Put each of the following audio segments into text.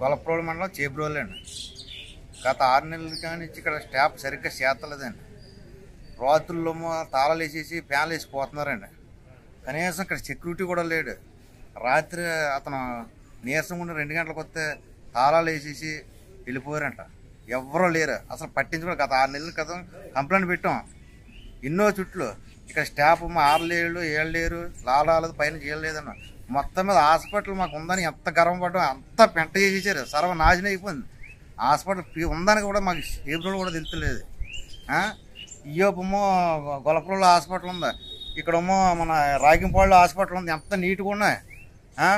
గొల్లప్రోలు మండలం చేబ్రోలు అండి. గత 6 నెలల కానీ ఇక్కడ స్టాఫ్ సరిగ్గా చేస్తలేదండి. రాత్రుల్లో తాళాలు వేసేసి ఫ్యాన్లు వేసిపోతున్నారండి. కనీసం ఇక్కడ సెక్యూరిటీ కూడా లేడు. రాత్రి అతను నీరసం ఉండి 2 గంటలకు వస్తే తాళాలు వేసేసి వెళ్ళిపోయారంట. ఎవరూ లేరు అసలు పట్టించుకోవాలి. గత 6 నెలల క్రితం కంప్లైంట్ పెట్టాం ఎన్నో చుట్లు. ఇక్కడ స్టాఫ్ మా 6 లేరు 7 లేరు లాలాలదు పైన చేయలేదన్న. మొత్తం మీద హాస్పిటల్ మాకు ఉందని ఎంత గర్వపడ్డాం, అంతా పెంట చేసేసారు. సర్వనాశనం అయిపోయింది. హాస్పిటల్ ఉందని కూడా మాకు సేపులు కూడా తెలుస్తలేదు. ఇయ్యోపమో గొల్లప్రోలు హాస్పిటల్ ఉంది, ఇక్కడేమో మన రాగింపాళ్ళు హాస్పిటల్ ఉంది, ఎంత నీట్గా ఉన్నాయి.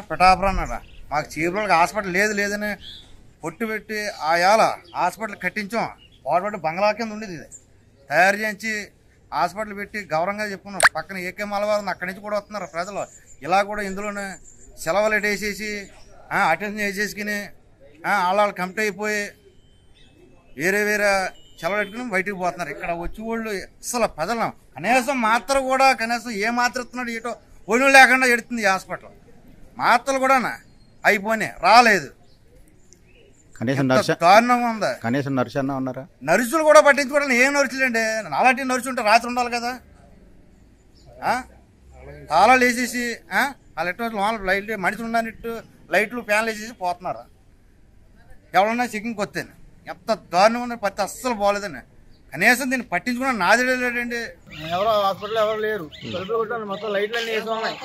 పిఠాపురం అన్నట మాకు చేపులకి హాస్పిటల్ లేదని పొట్టు పెట్టి ఆయాల హాస్పిటల్ కట్టించాం. వాడు బంగ్లా కింద ఉండేది, ఇది తయారు చేయించి హాస్పిటల్ పెట్టి గౌరవంగా చెప్పుకున్నాం. పక్కన ఏకే మలవారు అక్కడి నుంచి కూడా వస్తున్నారు ప్రజలు. ఇలా కూడా ఇందులోనే సెలవులు వేసేసి అటెన్షన్ వేసేసుకుని వాళ్ళు కమిటీ అయిపోయి వేరే సెలవు పెట్టుకుని బయటకు పోతున్నారు. ఇక్కడ వచ్చి వాళ్ళు అసలు ప్రజలు కనీసం మాత్ర కూడా కనీసం ఏ మాత్ర ఇస్తున్నాడు ఏటో ఒళ్ళు లేకుండా ఎడుతుంది. ఈ హాస్పిటల్ మాత్రలు కూడా అయిపోయినాయి, రాలేదు. దారుణంగా ఉంది. కనీసం నర్సు అన్న ఉన్నారా? నర్సులు కూడా పట్టించుకోవడం. ఏం నర్సులండి, అలాంటి నర్సు ఉంటే రాత్రి ఉండాలి కదా. తాళాలు వేసేసి వాళ్ళు లైట్ మనిషి ఉండనిట్టు లైట్లు ఫ్యాన్లు వేసేసి పోతున్నారు. ఎవరన్నా చెకింగ్కి వస్తేనే ఎంత దారుణంగా ఉంది. పత్తి అస్సలు బాగోలేదండి. కనీసం దీన్ని పట్టించుకున్న నాది లేదండి. ఎవరో హాస్పిటల్ ఎవరు లేరు. మొత్తం లైట్లు అన్నీ వేసి ఉన్నాయి.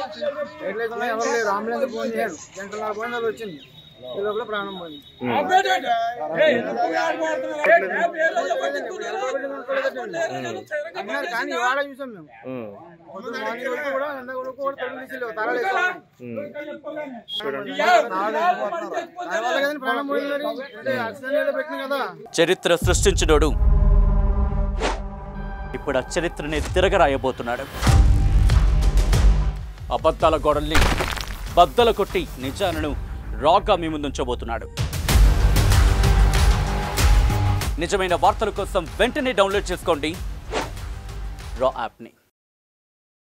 లైట్లు వేసి ఉన్నాయి, ఎవరు లేరు. అంబులెన్స్ ఫోన్ చేశారు, 2 గంటల పోయిన వచ్చింది. ఈ లోపల ప్రాణం పోయింది. కానీ ఇవాళ చూసాం మేము. మార్నింగ్ వరకు కూడా తాళాలు ప్రాణం పోయింది కదా. చరిత్ర సృష్టించినోడు ఇప్పుడు ఆ చరిత్రని తిరగరాయబోతున్నాడు. అబద్ధాల గోడల్ని బద్దలు కొట్టి నిజాలను రాగా మీ ముందుంచబోతున్నాడు. నిజమైన వార్తల కోసం వెంటనే డౌన్లోడ్ చేసుకోండి రా యాప్ని.